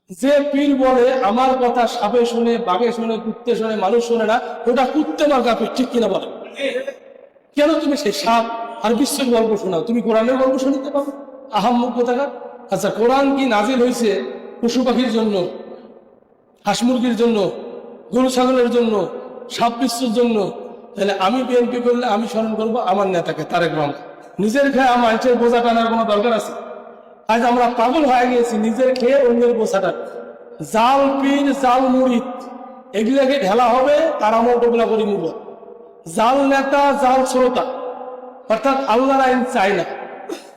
যে পীর বলে আমার কথা সাপে শুনে, বাঘে শুনে, কুত্তে শুনে, মানুষ শুনে না, ওটা কুত্তে মার্কা পীর, ঠিক কিনা বলে? কেন তুমি সেই সাপ আর বিশ্বের গল্প শোনাও? তুমি কোরআনের গল্প শুনতে পারো? আহাম্মক কোথাকার। আচ্ছা, কোরআন কি নাজিল হয়েছে পশু পাখির জন্য, হাঁস মুরগির জন্য, গরু ছাগলের জন্য, সাপ বিশ্বর জন্য? তাহলে আমি বিএনপি করলে আমি স্মরণ করবো আমার নেতাকে, তারেক রহমান। নিজের খেয়ে আমার মানুষের বোঝা টানার কোনো দরকার আছে? আজ আমরা পাগল হয়ে গিয়েছি নিজের খেয়ে অন্যের বোঝাটা। জাল পীর, জাল মুরিদ, এগুলাকে ঢেলা হবে, তার আমল টোগলা করে নিব। জাল নেতা, জাল শ্রোতা, অর্থাৎ আল্লাহর আইন চাই না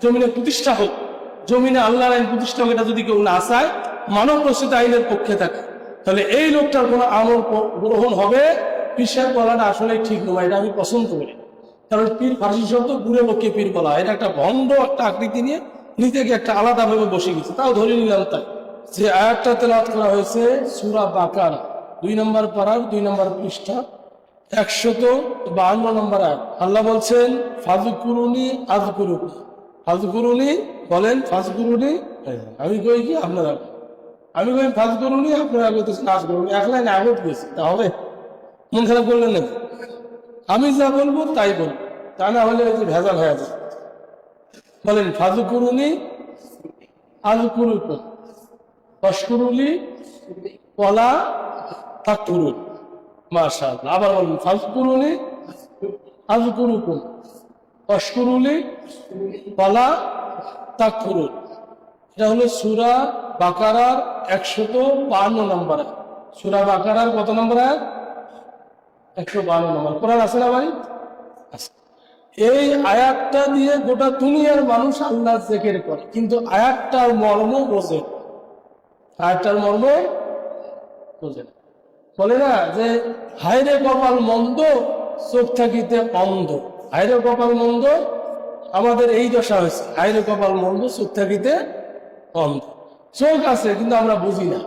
জমিনে প্রতিষ্ঠা হোক, জমিনে আল্লাহর আইন প্রতিষ্ঠা হোক, এটা যদি কেউ না চায়, মানব রচিত আইনের পক্ষে থাকে, তাহলে এই লোকটার কোনো আমল গ্রহণ হবে। পীর বলাটা আসলে ঠিক নয়, এটা আমি পছন্দ করি। কারণ পীর ফার্সি শব্দ, বুড়ে লোককে পীর বলা হয়। এটা একটা ভণ্ড একটা আকৃতি নিয়ে নিজেকে একটা আলাদাভাবে বসে গেছে। তাও ধরে নিলাম তাই। যে আয়াতটা তেলাওয়াত করা হয়েছে সূরা বাকারা 2 নম্বর পারার 2 নম্বর পৃষ্ঠা 152 নম্বর আয়াত। আল্লাহ বলছেন ফাযকুরুনি আযকুরুকুম। ফাযকুরুনি বলেন, ফাযকুরুনি আমি কই কি আপনারা, আমি কই ফাযকুরুনি আপনারা কইতেছেন আযকুরুনি। এক লাইন আগত গেছে, তাহলে মন খারাপ করলেন নাকি? আমি যা বলবো তাই বলবো, তা না হলে ওই যে ভেজাল হয়ে যায়। বলেন ফাযকুরুনি আযকুরুকুম ওয়াশকুরুলি ওয়ালা তাকফুরুন। মাশাআল্লাহ। আবার বলুন ফাযকুরুনি আযকুরুকুম ওয়াশকুরুলি ওয়ালা তাকফুরুন। এটা হলো সূরা বাকারার 152 নম্বর আয়াত। সূরা বাকারার কত নম্বর আয়াত? 152 নম্বর। কোরআন আছে না ভাই? আছে। এই আয়াতটা দিয়ে গোটা দুনিয়ার মানুষ আল্লাহ জিকির করে, কিন্তু আয়াতটার মর্ম বোঝে, আয়াতটার মর্ম বোঝে। বলে না যে হায়রে কপাল মন্দ, চোখ থাকিতে অন্ধ। হায়রে কপাল মন্দ, আমাদের এই দশা হয়েছে। হায়রে কপাল মন্দ, চোখ থাকিতে অন্ধ। চোখ আছে কিন্তু আমরা বুঝি না।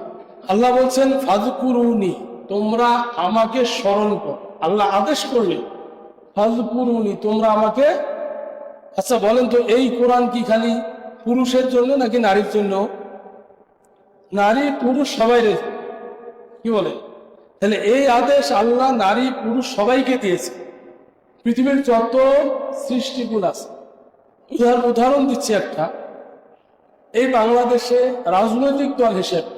আল্লাহ বলছেন ফাযকুরুনি, তোমরা আমাকে স্মরণ করো। আল্লাহ আদেশ করলে ফাযকুরুনি, তোমরা আমাকে। আচ্ছা বলেন তো, এই কোরআন কি খালি পুরুষের জন্য নাকি নারীর জন্য? নারী পুরুষ সবাই রে, কি বলে? তাহলে এই আদেশ আল্লাহ নারী পুরুষ সবাইকে দিয়েছে। পৃথিবীর যত সৃষ্টিকুল আছে, উদাহরণ দিচ্ছি একটা। এই বাংলাদেশে রাজনৈতিক দল হিসেবে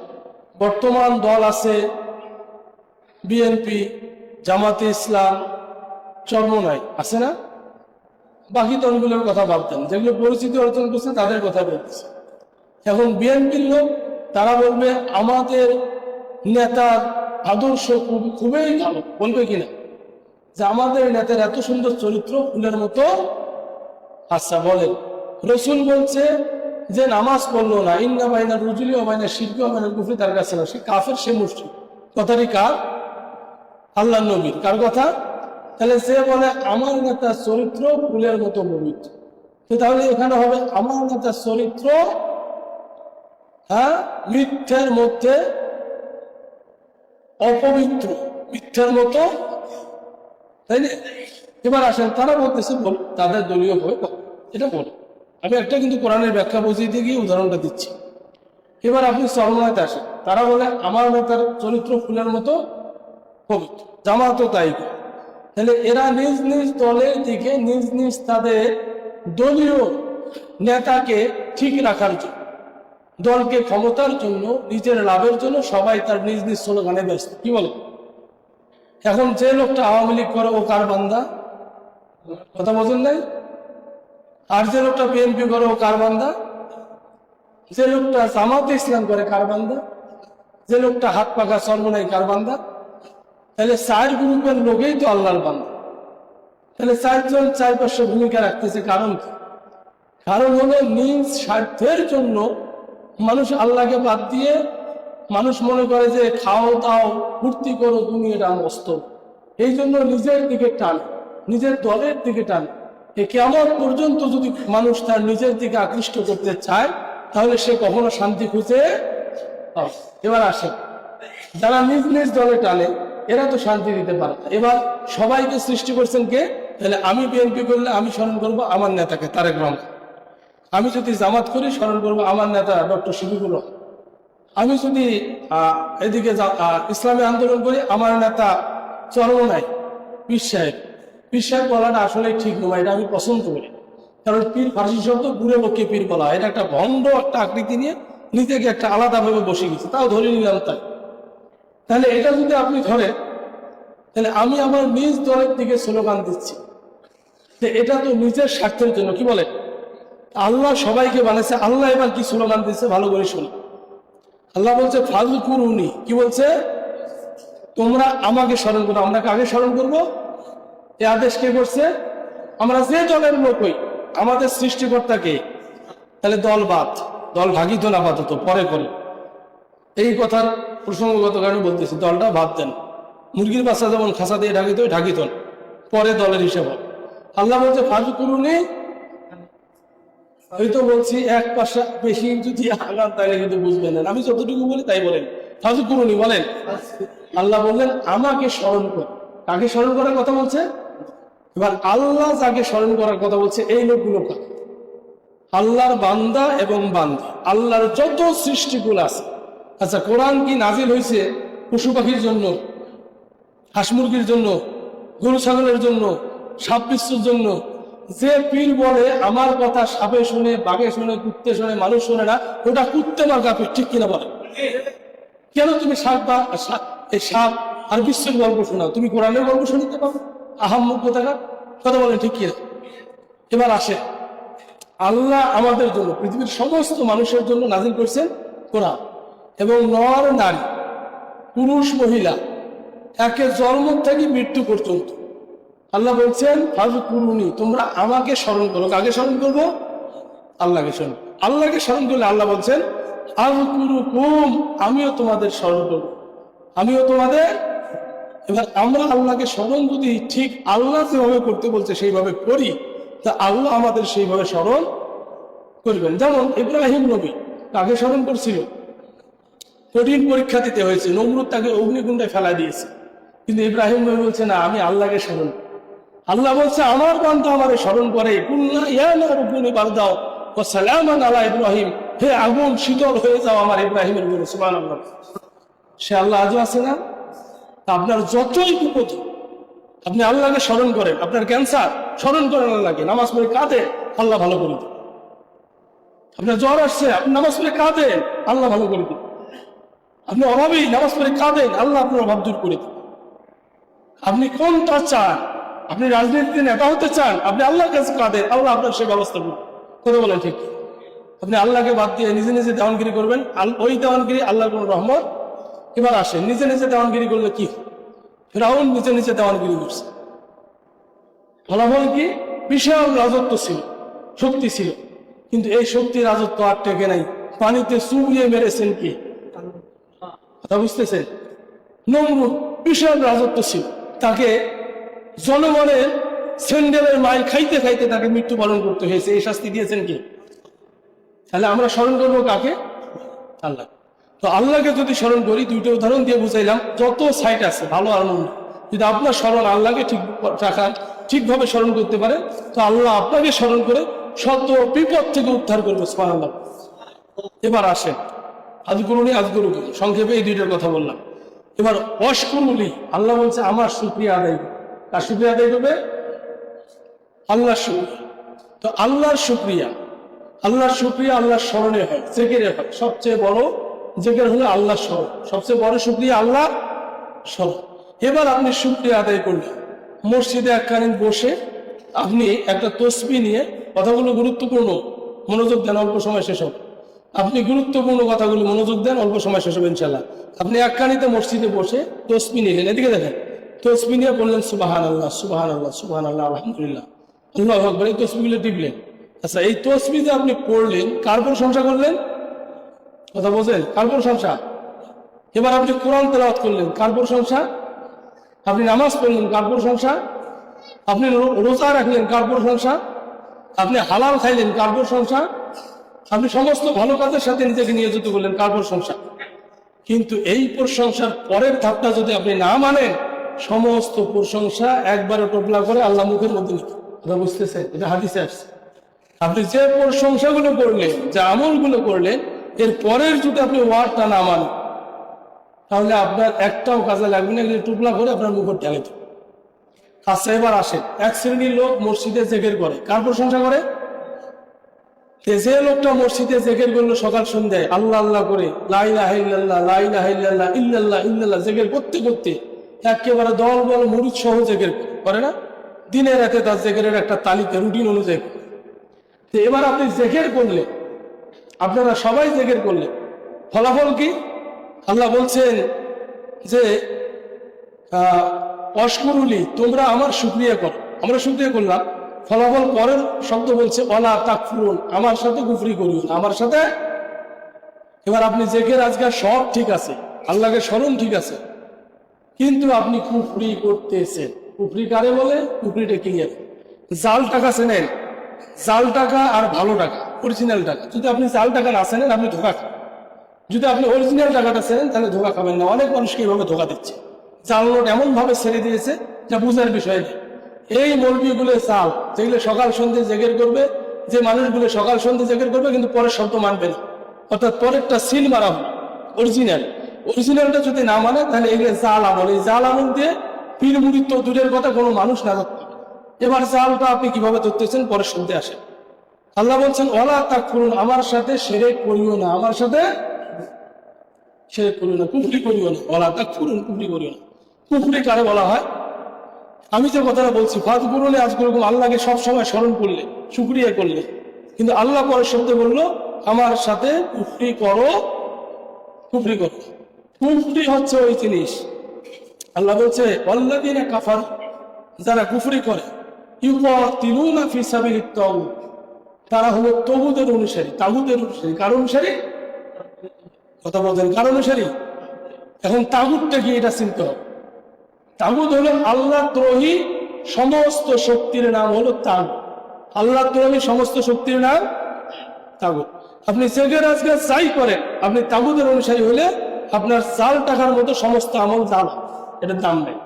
বর্তমান দল আছে বিএনপি, জামাতে ইসলাম, চরমনাই, আছে না? বাকি দলগুলোর কথা ভাবতেন, যেগুলো পরিচিতি অর্জন করছে তাদের কথা বলতেছে। এখন বিএনপির লোক, তারা বলবে আমাদের নেতার আদর্শ খুবই ভালো, বলবে কিনা যে আমাদের নেতার এত সুন্দর চরিত্র, ফুলের মতো। আচ্ছা বলেন, রসুল বলছে যে নামাজ পড়লো না, ইন্না বাইনা রুজুলি ও বাইনা শিরকি ও বাইনা কুফরি, তার কাছে না, সে কাফের, সে মুশরিক। কথাটি কার? আল্লাহ নবীর। কার কথা? তাহলে সে বলে আমার নেতার চরিত্র ফুলের মতো পবিত্র, তাহলে এখানে হবে আমার নেতার চরিত্র মিথ্যের মধ্যে অপবিত্র, মিথ্যের মতো, তাই না? এবার আসেন, তারা বলতেছে তাদের দলীয় বই এটা বলে। আমি একটা কিন্তু কোরআনের ব্যাখ্যা বুঝিয়ে গিয়ে উদাহরণটা দিচ্ছি। এবার আপনি চরমনাইতে আসেন, তারা বলে আমার নেতার চরিত্র ফুলের মতো পবিত্র, জামাতও তাই। তাহলে এরা নিজ নিজ দলের দিকে, নিজ নিজ তাদের দলীয় নেতাকে ঠিক রাখার জন্য, দলকে ক্ষমতার জন্য, নিজের লাভের জন্য সবাই তার নিজ নিজ স্লোগানে ব্যস্ত। কি বলে? এখন যে লোকটা আওয়ামী লীগ করে ও কার বান্দা? কথা বোঝেন নাই? আর যে লোকটা বিএনপি করে ও কার বান্দা? যে লোকটা জামাতে ইসলাম করে কার বান্দা? যে লোকটা হাত পাকা চরমনাই কার বান্দা? তাহলে 4 গ্রুপের লোকেই তো আল্লাহর বান্দা। তাহলে 4 জন 4-5 ভূমিকা রাখতেছে, কারণ কি? কারণ হলো নিজ স্বার্থের জন্য মানুষ আল্লাহকে বাদ দিয়ে, মানুষ মনে করে যে খাও দাও ফুর্তি করো, তুমি এটা মস্ত, এই জন্য নিজের দিকে টান, নিজের দলের দিকে টান। কিয়ামত পর্যন্ত যদি মানুষ তার নিজের দিকে আকৃষ্ট করতে চায়, তাহলে সে কখনো শান্তি খুঁজে পাবে। এবার আসে যারা নিজ নিজ দলে টানে, এরা তো শান্তি দিতে পারে না। এবার সবাইকে সৃষ্টি করছেন কে? তাহলে আমি বিএনপি করলে আমি স্মরণ করবো আমার নেতাকে, তারেক রহমান। আমি যদি জামাত করি স্মরণ করবো আমার নেতা ডক্টর শফিকুর রহমান। আমি যদি এদিকে ইসলামী আন্দোলন করি, আমার নেতা চরমনাই পীর সাহেব বলাটা আসলে ঠিক নয়, এটা আমি পছন্দ করি। কারণ পীর ফার্সি শব্দ বুড়ো লোককে পীর বলা হয়, এটা একটা ভণ্ড একটা আকৃতি নিয়ে নিজেকে একটা আলাদাভাবে বসে গেছে, তাও ধরে নিলাম তাই। তাহলে এটা যদি আপনি ধরেন, তাহলে আমি আমার নিজ দলের দিকে স্লোগান দিচ্ছি, এটা তো নিজের স্বার্থের জন্য। কি বলে? আল্লাহ সবাইকে বানাইছে, আল্লাহ এবার কি স্লোগান দিচ্ছে ভালো করে শুনি। আল্লাহ বলছে ফাযকুরুনি, কি বলছে? তোমরা আমাকে স্মরণ করো। আমরা কাকে স্মরণ করবো? এই আদেশ কে করছে? আমরা যে দলের লোকই, আমাদের সৃষ্টিকর্তাকে। তাহলে দল ভাগিত না, আপাতত পরে করে। এই কথার প্রসঙ্গগত কারণে বলতেছি, দলটা বাদ দেন। মুরগির বাচ্চা যেমন খাঁচা দিয়ে ঢাকিত পরে দলের হিসেবে। আল্লাহ বলছে ফাযকুরুনি, আমি তো বলছি এক পাশা বেশি যদি আগান তাহলে কিন্তু বুঝবেন না, আমি যতটুকু বলি তাই বলেন। ফাযকুরুনি বলেন, আল্লাহ বললেন আমাকে স্মরণ কর। কাকে স্মরণ করার কথা বলছে? এবার আল্লাহ যাকে স্মরণ করার কথা বলছে, এই লোকগুলো আল্লাহর বান্দা এবং বান্দা, আল্লাহর যত সৃষ্টিগুলো আছে। আচ্ছা, কোরআন কি নাজিল হয়েছে পশু পাখির জন্য, হাঁস মুরগির জন্য, গরু ছাগলের জন্য, সাপ বিচ্ছুর জন্য? যে পীর বলে আমার কথা সাপে শুনে, বাঘে শুনে, কুত্তে শুনে, মানুষ শুনে না, ওটা কুত্তে মার কাপড়, ঠিক কিনা বলে? কেন তুমি সাপ আর বিশ্বের গল্প শোনাও? তুমি কোরআনের গল্প শুনতে পারো? আহাম্মক কথা বলেন, ঠিক কিনা? এবার আসে, আল্লাহ আমাদের জন্য, পৃথিবীর সমস্ত মানুষের জন্য নাজিল করছেন কোরআন, এবং নর নারী, পুরুষ মহিলা, একে জন্ম থেকে মৃত্যু পর্যন্ত আল্লাহ বলছেন ফাযকুরুনি, তোমরা আমাকে স্মরণ করো। কাকে স্মরণ করবো? আল্লাহকে স্মরণ। আল্লাহকে স্মরণ করলে আল্লাহ বলছেন আযকুরুকুম, আমিও তোমাদের স্মরণ করবো, আমিও তোমাদের। এবার আমরা আল্লাহকে স্মরণ যদি ঠিক আল্লাহ যেভাবে করতে বলছে সেইভাবে করি, তা আল্লাহ আমাদের সেইভাবে স্মরণ করবেন। যেমন ইব্রাহিম নবী কাকে স্মরণ করছিল? কঠিন পরীক্ষা দিতে হয়েছে, নমরুদ তাকে অগ্নিকুণ্ডে ফেলা দিয়েছে, কিন্তু ইব্রাহিম নবী বলছে না, আমি আল্লাহকে স্মরণ। আল্লাহ বলছে আমার বান্দা আমারে স্মরণ করে, কুল্লা ইয়া নারু কুনি বারদাও ওয়া সালামান আলা ইব্রাহিম, হে আগুন শীতল হয়ে যাও আমার ইব্রাহিমের উপরে। সুবহানাল্লাহ। সে আল্লাহ আজও আছে না? আপনার যতই বিপদ, আপনি আল্লাহকে স্মরণ করেন। আপনার ক্যান্সার, স্মরণ করেন আল্লাহকে, নামাজ পড়ে কাঁদে, আল্লাহ ভালো করে দেন। আপনার জ্বর আসছে, আপনি নামাজ পড়ে কাঁদেন, আল্লাহ ভালো করে দেন। আপনি অভাবী, নামাজ পড়ে কাঁদেন, আল্লাহ আপনার অভাব দূর করে দেন। আপনি কোনটা চান? আপনি রাজনীতিতে নেতা হতে চান, আপনি আল্লাহর কাছে কাঁদেন, আল্লাহ আপনার সেই ব্যবস্থা করবেন। কথা বলেন ঠিক? আপনি আল্লাহকে বাদ দিয়ে নিজে নিজে দেওয়ানগিরি করবেন, ওই দেওয়ানগিরি আল্লাহর কোন রহমত। এবার আসেন, নিজে নিজে দেওয়ানগিরি করলে কি? ফিরআউন নিজে নিজে দেওয়ানগিরি করছে, ফলাফল কি? বিশাল রাজত্ব ছিল, শক্তি ছিল, কিন্তু এই শক্তি রাজত্ব আর টেকে নাই। পানিতে চুবিয়ে মেরেছেন কি? কথা বুঝতেছেন? নমরুদ বিশাল রাজত্ব ছিল, তাকে জনগণের স্যান্ডেলের মাইল খাইতে খাইতে তাকে মৃত্যুবরণ করতে হয়েছে। এই শাস্তি দিয়েছেন কি? তাহলে আমরা স্মরণ করবো কাকে? আল্লাহ। তো আল্লাহকে যদি স্মরণ করি, দুইটা উদাহরণ দিয়ে বুঝাইলাম, যত সাইট আছে ভালো আর মন্দ, যদি আপনার স্মরণ আল্লাহকে ঠিক রাখার, ঠিকভাবে স্মরণ করতে পারে, তো আল্লাহ আপনাকে স্মরণ করে শত বিপদ থেকে উদ্ধার করবে। সুবহানাল্লাহ। এবার আসেন, আযকুরুনি আযকুরুকুম, সংক্ষেপে এই দুইটার কথা বললাম। এবার ওয়াশকুরুলি, আল্লাহ বলছে আমার শুকরিয়া আদায় করবে। কার শুকরিয়া আদায় করবে? আল্লাহর শুকরিয়া। তো আল্লাহর শুকরিয়া, আল্লাহর স্মরণে হয়, জিকিরে হয়। সবচেয়ে বড় জিকির হলো আল্লাহর স্মরণ, সবচেয়ে বড় শুকরিয়া আল্লাহ স্মরণ। এবার আপনি শুকরিয়া আদায় করলেন, মসজিদে একখানে বসে আপনি একটা তসবিহ নিয়ে, কথাগুলো গুরুত্বপূর্ণ, মনোযোগ দেন, অল্প সময় শেষ হবে। আপনি গুরুত্বপূর্ণ কথাগুলো মনোযোগ দেন, অল্প সময় শেষ হবে ইনশাল্লাহ। আপনি একখানিতে মসজিদে বসে তসবিহ নিলেন, এদিকে দেখেন, তসবিহ নিয়ে বললেন সুবহানাল্লাহ, সুবহানাল্লাহ, সুবহানাল্লাহ, আলহামদুলিল্লাহ, আল্লাহু আকবার, এই তসবিহগুলো টিপলেন। আচ্ছা, এই তসবিহ যে আপনি পড়লেন, কার প্রশংসা করলেন? কথা বলছেন, কার প্রশংসা? এবার আপনি কোরআন তেলাওয়াত করলেন, কার প্রশংসা? আপনি নামাজ পড়লেন, কার প্রশংসা? আপনি রোজা রাখলেন, কার প্রশংসা? আপনি হালাল খাইলেন, কার প্রশংসা? আপনি সমস্ত ভালো কাজের সাথে নিজেকে নিয়োজিত করলেন, কার প্রশংসা? কিন্তু এই প্রশংসার পরের ধাপটা যদি আপনি না মানেন, সমস্ত প্রশংসা একবারে টোপলা করে আল্লাহ মুখের মধ্যে নিতে। কথা বুঝতেছেন? এটা হাদিসে আসছে। আপনি যে প্রশংসাগুলো করলেন, যে আমলগুলো করলেন, এর পরের যদি আপনি ওয়ার্ডটা না মানেন তাহলে আপনার একটাও কাজে লাগবে না, এগুলো টুকলা করে আপনার মুখে ঢেলে দেবে। আচ্ছা এবার আসেন, এক শ্রেণীর লোক মসজিদে জেকের করে, কার প্রশংসা করে? যে লোকটা মসজিদে জেকের করলো সকাল সন্ধ্যায় আল্লাহ আল্লাহ করে লা ইলাহা ইল্লাল্লাহ লা ইলাহা ইল্লাল্লাহ ইল্লাল্লাহ ইল্লাল্লাহ জেকের করতে করতে একেবারে দল বল মুরিদ সহ জেকের করে না, দিনে রাতে তার জেকেরের একটা তালিকা রুটিন অনুযায়ী। তো এবার আপনি জেকের করলে, আপনারা সবাই জেকের করলে, ফলাফল কি? আল্লাহ বলছেন যে অশকুরুলি, তোমরা আমার শুকরিয়া করো। আমরা শুকরিয়া করলাম, ফলাফল পরের শব্দ বলছে ওয়ালা তাকফুরুন, আমার সাথে কুফরি করিও না, আমার সাথে। এবার আপনি জেকের আজকাল সব ঠিক আছে, আল্লাহকে স্মরণ ঠিক আছে, কিন্তু আপনি কুফরি করতেছেন। কুফরি কারে বলে? কুফরিটা ক্লিয়ার। জাল টাকা চেনেন? জাল টাকা আর ভালো টাকা, অরিজিনাল টাকা। যদি আপনি জাল টাকা না চেনেন আপনি ধোকা খান, যদি আপনি অরিজিনাল টাকাটা চেনেন তাহলে ধোকা খাবেন না। অনেক মানুষকে এইভাবে ধোকা দিচ্ছে, জাল নোট এমন ভাবে ছেড়ে দিয়েছে যা বুঝার বিষয় নেই। এই মৌলবীগুলো চাল, যেগুলো সকাল সন্ধ্যে জেগের করবে, যে মানুষগুলো সকাল সন্ধ্যে জেগের করবে কিন্তু পরের শব্দ মানবে না, অর্থাৎ পরেরটা সিল মারা হবে, অরিজিনালটা যদি না মানে তাহলে এগুলো জাল আমল। এই জাল আমল দিয়ে পীর মুরিদ তো দূরের কথা, কোনো মানুষ না ধরতে পারে। এবার জালটা আপনি কিভাবে ধরতেছেন পরের শব্দে আসেন। আল্লাহ বলছেন ওয়ালা তাকফুরুন, আমার সাথে শিরক করিও না, আমার সাথে শিরক করিও না, কুফরি করিও না। ওয়ালা তাকফুরুন, কুফরি করিও না। কুফরি কারে বলা হয়? আমি যে কথাটা বলছি, ফাযকুরুনি আযকুরুকুম, আল্লাহকে সবসময় স্মরণ করলে, শুকরিয়া করলে, কিন্তু আল্লাহ পরের শব্দে বললো আমার সাথে কুফরি করো, কুফরি করো। কুফরি হচ্ছে ওই জিনিস, আল্লাহ বলছে ওয়াল্লাযীনা কাফারু, যারা কুফরি করে, ইউকাতিলুনা ফি সাবিলিত তাগুত, তারা হলো তাগুতের অনুসারী, তাগুতের অনুসারী। কার অনুসারী? কথা বলছেন, কার অনুসারী? এখন তাগুতটা কি এটা চিনতে হবে। তাগুত হলো আল্লাহ দ্রোহী সমস্ত শক্তির নাম হলো তাগুত। আল্লাহ দ্রোহী সমস্ত শক্তির নাম তাগুত। আপনি জেকের আজকে যাই করেন, আপনি তাগুতের অনুসারী হলে আপনার জাল টাকার মতো সমস্ত আমল জাল, এটার দাম নেই।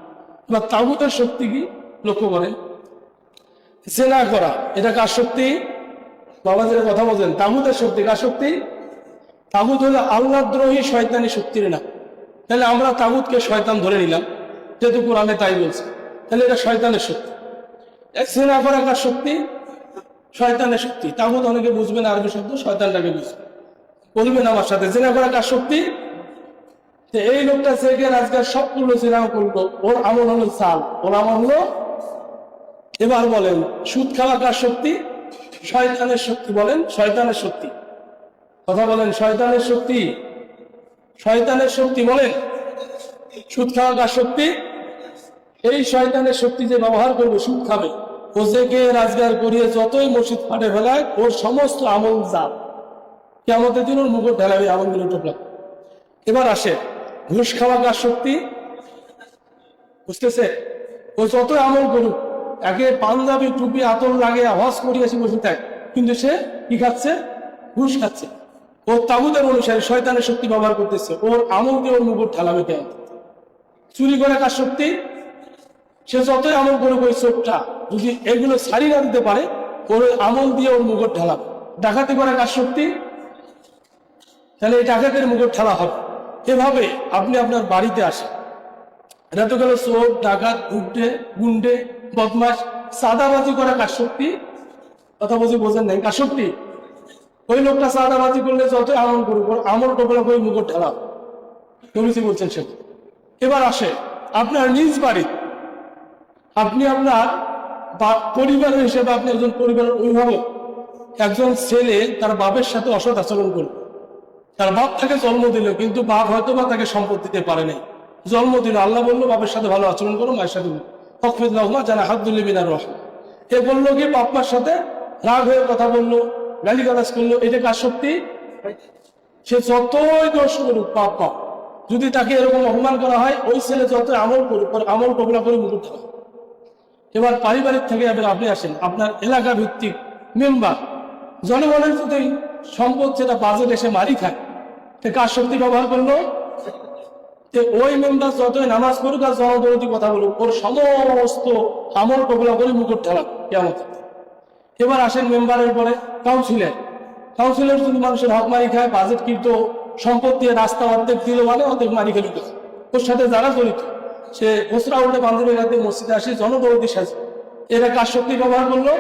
এবার তাগুতের শক্তি কি লক্ষ্য করেন। জেনা করা, এটা কার শক্তি? বাবা যে কথা বলছেন, তাগুতের শক্তি। কার শক্তি? তাগুত হলো আল্লাহ দ্রোহী শয়তানি শক্তির নাম। তাহলে আমরা তাগুতকে শয়তান ধরে নিলাম, যেহেতু কোরআনে তাই বলছে, তাহলে এটা শয়তানের শক্তি। জেনা করা কার শক্তি? শয়তানের শক্তি। তাগুত অনেকে বুঝবেন আরবি শব্দ, শয়তানটাকে বুঝবে, বলবেন আমার সাথে। জেনা করা কার শক্তি? এই লোকটা জেকের আজকাল সবগুলো জেনা করলো, ওর আমল হলো চাল, ওর আমল হলো। এবার বলেন সুদ খাওয়া কার শক্তি? শয়তানের শক্তি। বলেন শয়তানের শক্তি, কথা বলেন শয়তানের শক্তি, শয়তানের শক্তি। বলেন সুদ খাওয়া কার শক্তি? এই শয়তানের শক্তি যে ব্যবহার করবে সুদ খাবে, ও জেকে রাজগার করিয়ে যতই মসজিদ ফাটে ফেলায়, ওর সমস্ত আমল জাল, কিয়ামতের দিন ওর মুখে ঢেলাবে আমলগুলো টোপলা। এবার আসে ঘুষ খাওয়া কার শক্তি? বুঝতেছে? ও যতই আমল করুক, একে পাঞ্জাবি টুপি আতর লাগে আওয়াজ করিয়েছি বসে থাকে, কিন্তু সে কি খাচ্ছে? ঘুষ খাচ্ছে। ও তাগুতের অনুসারী, শয়তানের শক্তি ব্যবহার করতেছে, ওর আমলকে ওর মুখে ঢেলাবে কেন। চুরি করে কার শক্তি? সে যতই আমল করুক, ওই চোখটা যদি এগুলো ছাড়ি না দিতে পারে, ওর আমল দিয়ে ওর মুখে ঢেলাবে। ডাকাতি করে কার শক্তি? তাহলে এই ডাকাতের মুখে ঠেলা হবে। এভাবে আপনি আপনার বাড়িতে আসেন, এটা তো গেল চোর, ডাকাত, গুন্ডে, বদমাস। চাঁদাবাজি করা কার শক্তি? কথা বলছি, বোঝেন নাই? কার শক্তি? ওই লোকটা চাঁদাবাজি করলে যতই আমল করুক, আমল টোপলা করে মুখে ঠেলা নবীজি বলছেন সে। এবার আসে আপনার নিজ বাড়ি, আপনি আপনার পরিবারের হিসেবে, আপনি একজন পরিবারের অভিভাবক, একজন ছেলে তার বাপের সাথে অসৎ আচরণ করল। তার বাপ তাকে জন্ম দিল, কিন্তু বাপ হয়তো বা তাকে সম্পদ দিতে পারে নাই, জন্ম দিল। আল্লাহ বললো বাপের সাথে ভালো আচরণ করো, মায়ের সাথে হকফিদুল্লাহ জানা হাদুল্লি বিনার রহমান। এ বললো কি বাপ্পার সাথে রাগ হয়ে কথা বললো, গালিগালাজ করলো, এটা কার শক্তি? সে যতই দোষ করুক পাপ পাপ, যদি তাকে এরকম অপমান করা হয়, ওই ছেলে যতই আমল করুক, আমল টবলা করে মুকুট দেওয়া। এবার পারিবারিক থেকে আপনি আসেন, আপনার এলাকা ভিত্তিক মেম্বার, জনগণের যদি সম্পদ যেটা বাজেট এসে মারি খায়, কার শক্তি ব্যবহার করলো? ওই মেম্বার যতই নামাজ করুক আর জনদরদি কথা বলুক, ওর সমস্ত আমল টবলা করে মুকুট ঠেলা কেমন। এবার আসেন মেম্বারের পরে কাউন্সিলর, কাউন্সিলর যদি মানুষের হক মারি খায়, বাজেট কিন্তু সম্পদ দিয়ে রাস্তা অর্ধেক দিল মানে অর্ধেক মারি খেলিত, ওর সাথে যারা জড়িত সে ওসরা উল্টে বান্ধবী রাতে মসজিদে আসে, জনদরদি সাজে, এরা কার শক্তি ব্যবহার করলো?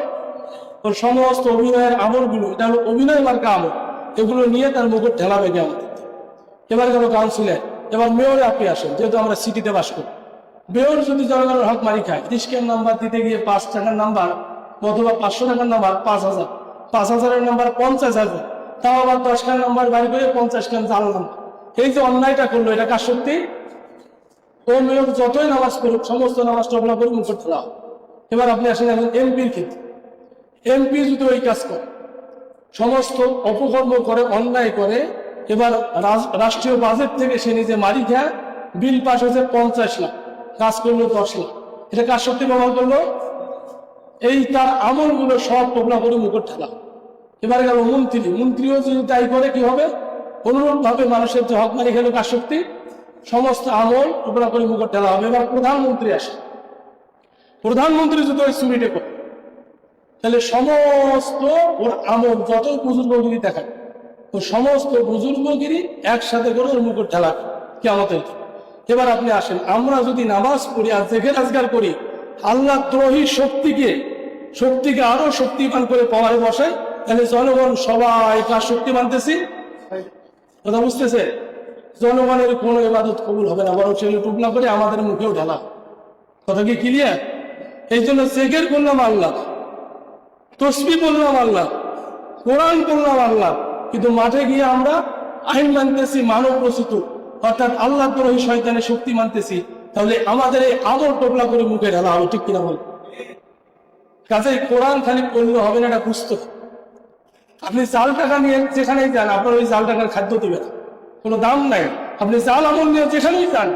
ওর সমস্ত অভিনয়ের আমলগুলো, এটা হলো অভিনয় মার্কা আমল, এগুলো নিয়ে তার মুকুট ঢেলাবে কেমন। এবার গেল কাউন্সিলর। এবার মেয়রে আপনি আসেন, যেহেতু আমরা সিটিতে বাস করি, মেয়র যদি জনগণের হক মারি খায়, রিস্কের নাম্বার দিতে গিয়ে 5 টাকার নাম্বার অথবা 500 টাকার নাম্বার 5,000, 5,000-এর নাম্বার 50,000, তাও আবার 10 খান নাম্বার বাড়ি করে 50 খান জাল নাম্বার। এই যে অন্যায়টা করলো, এটা কার শক্তি? ও মেয়র যতই নামাজ পড়ুক, সমস্ত নামাজ টবলা করে মুখে তোলা। এবার আপনি আসেন এখন এমপির ক্ষেত্রে। এমপি যদি ওই কাজ করে, সমস্ত অপকর্ম করে, অন্যায় করে, এবার রাষ্ট্রীয় বাজেট থেকে সে নিজে মারি খায়, বিল পাস হয়েছে 50 লাখ, কাজ করলো 10 লাখ, এটা কার শক্তি ব্যবহার করলো? এই তার আমলগুলো সব টবলা করে মুখে ঠেলা। এবার গেল মন্ত্রী। মন্ত্রীও যদি তাই করে কি হবে? অনুরূপ ভাবে মানুষের যে হক মারি খেলো কার শক্তি? সমস্ত আমল টুকরা করে মুখে ঠেলা হবে। এবার প্রধানমন্ত্রী আসে। প্রধানমন্ত্রী যদি ওই চুরিটে করে, তাহলে সমস্ত ওর আমল যত বুজুর্গগিরি দেখায়, ও সমস্ত বুজুর্গগিরি একসাথে করে ওর মুখে ঠেলা কিয়ামতের দিন। এবার আপনি আসেন, আমরা যদি নামাজ পড়ি আর জেগে রাজগার করি, আল্লাহ দ্রোহী শক্তিকে আরো শক্তিমান করে পাওয়ারে বসায়, তাহলে জনগণ সবাই কার শক্তি মানতেছি? কথা বুঝতেছে? জনগণের কোনো ইবাদত কবুল হবে না, বরং সেগুলো টুকলা করে আমাদের মুখেও ঢালা। কথা কি ক্লিয়ার? এই জন্য জেগের করলাম আল্লাহ, তসবিহ বললাম আল্লাহ, কোরআন বললাম আল্লাহ, কিন্তু মাঠে গিয়ে আমরা আইন মানতেছি মানব রচিত, অর্থাৎ আল্লাহ দ্রোহী শয়তানের শক্তি মানতেছি। তাহলে আমাদের এই আমল টোপলা করে মুখে ঢালা হবে, ঠিক কিনা বল? কাজে কোরআন খালি পড়লে হবে না, এটা বুঝতে হবে। আপনি জাল টাকা নিয়ে যেখানেই যান, আপনার ওই জাল টাকার খাদ্য দিবে না, কোনো দাম নাই। আপনি জাল আমল নিয়ে যেখানেই যান,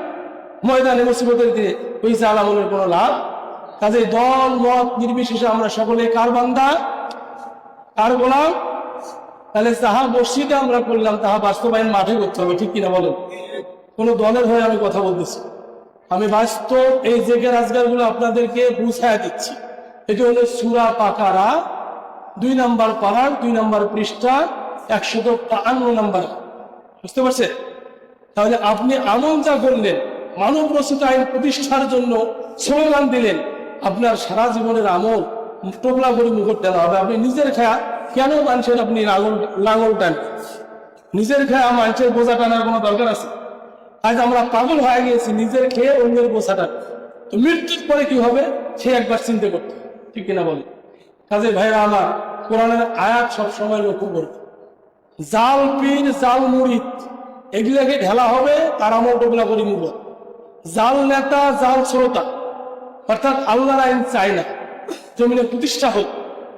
ময়দানে মুসিবতের দিয়ে, ওই জাল আমলের কোনো লাভ। কাজে দল মত নির্বিশেষে আমরা সকলে কার বান্দা, কার গোলাম? তাহলে যাহা মসজিদে আমরা করলাম তাহা বাস্তবায়ন মাঠে করতে হবে, ঠিক কিনা বলেন? কোনো দলের হয়ে আমি কথা বলতেছি, আমি বাস্তব এই জেগে রাজগার গুলো আপনাদেরকে বুঝায় দিচ্ছি। এটি হলো সূরা বাকারা 2 নম্বর পারার 2 নম্বর পৃষ্ঠা 152 নম্বর। বুঝতে পারছেন? তাহলে আপনি আমল যা করলেন, মানব রচিত আইন প্রতিষ্ঠার জন্য স্লোগান দিলেন, আপনার সারা জীবনের আমল টোপলা করে মুখর দেওয়া হবে। আপনি নিজের খায়া কেন মানুষের আপনি লাঙল টান? নিজের খায়া মানুষের বোঝা টানার কোনো দরকার আছে? আজ আমরা পাগল হয়ে গিয়েছি নিজের খেয়ে অন্যের বোঝা টান। তো মৃত্যুর পরে কি হবে সে একবার চিন্তা করতে, ঠিক কিনা বলে? কাজে ভাইরা আমার, কোরআনের আয়াত সবসময় লক্ষ্য করবে। জাল পীর, জাল মুরিদ এগুলাকে ঢেলা হবে তার আমল টোপলা করে মুখ। জাল নেতা, জাল শ্রোতা, অর্থাৎ আল্লাহর আইন চায় না জমিনে প্রতিষ্ঠা হোক,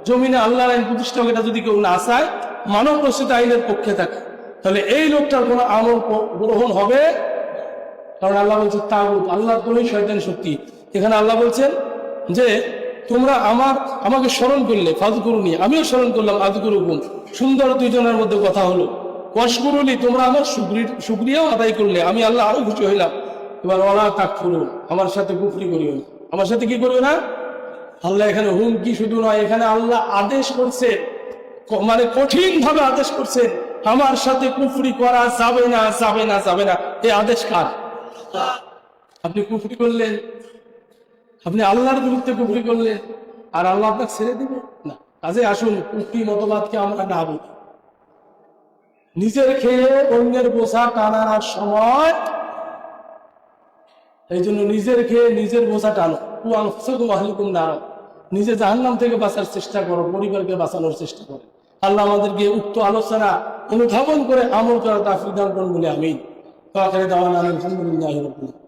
জমিনে আল্লাহর আইন প্রতিষ্ঠা হোক, এটা যদি কেউ না চায়, মানব রচিত আইনের পক্ষে থাকে, তাহলে এই লোকটার কোনো আমল গ্রহণ হবে। কারণ আল্লাহ বলছে তাগুত, আল্লাহ দ্রোহী শয়তান শক্তি। এখানে আল্লাহ বলছেন যে তোমরা আমাকে স্মরণ করলে ফাযকুরুনি, আমিও স্মরণ করলাম আযকুরুকুম। সুন্দর দুইজনের মধ্যে কথা হলো। ওয়াশকুরুলি, তোমরা আমার শুকরিয়াও আদায় করলে, আমি আল্লাহ আরো খুশি হইলাম। এবার ওয়ালা তাকফুরুন, আমার সাথে কুফরি করিও না। আমার সাথে কি করিও না? আল্লাহ এখানে হুমকি শুধু নয়, এখানে আল্লাহ আদেশ করছে, মানে কঠিন ভাবে আদেশ করছে, আমার সাথে কুফরি করা যাবে না, যাবে না, যাবে না। এই আদেশ কার? আপনি কুফরি করলেন, আপনি আল্লাহর বিরুদ্ধে কুফরি করলেন, আর আল্লাহ আপনাকে ছেড়ে দিবে না। কাজে আসুন কুফরি মতবাদকে আমরা না বলি। নিজের খেয়ে অন্যের বোঝা টানার সময়, এই জন্য নিজের খেয়ে নিজের বোঝা টানো, নিজে জাহান্নাম থেকে বাঁচার চেষ্টা করো, পরিবারকে বাঁচানোর চেষ্টা করো। আল্লাহ আমাদেরকে উক্ত আলোচনা অনুধাবন করে আমল করা তাফিক দান করুন বলে আমিন। আলহামদুলিল্লাহ।